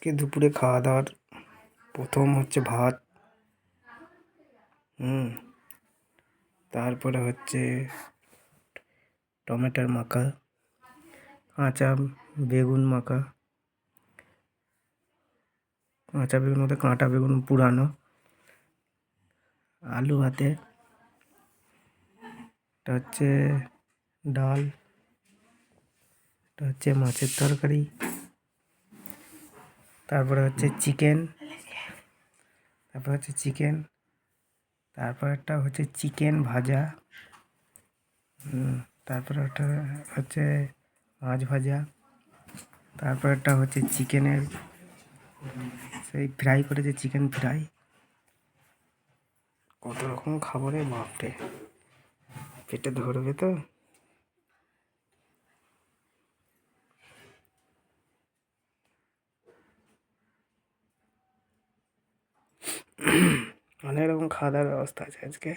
আজকে দুপুরে খাওয়া দাওয়ার প্রথম হচ্ছে ভাত। তারপরে হচ্ছে টমেটোর মাখা, কাঁচা বেগুন মাখা, কাঁচা বেগুন মধ্যে কাঁটা বেগুন পুরানো, আলু ভাতে, এটা হচ্ছে ডাল, এটা হচ্ছে মাছের তরকারি, তারপরে হচ্ছে চিকেন, তারপর একটা হচ্ছে চিকেন ভাজা, তারপরে একটা হচ্ছে মাছ ভাজা, তারপর একটা হচ্ছে চিকেনের সেই ফ্রাই করেছে, চিকেন ফ্রাই। কত রকম খাবারে বাপরে, পেটে ধরবে তো। অনেক রকম খাওয়া দাওয়ার ব্যবস্থা আছে আজকে।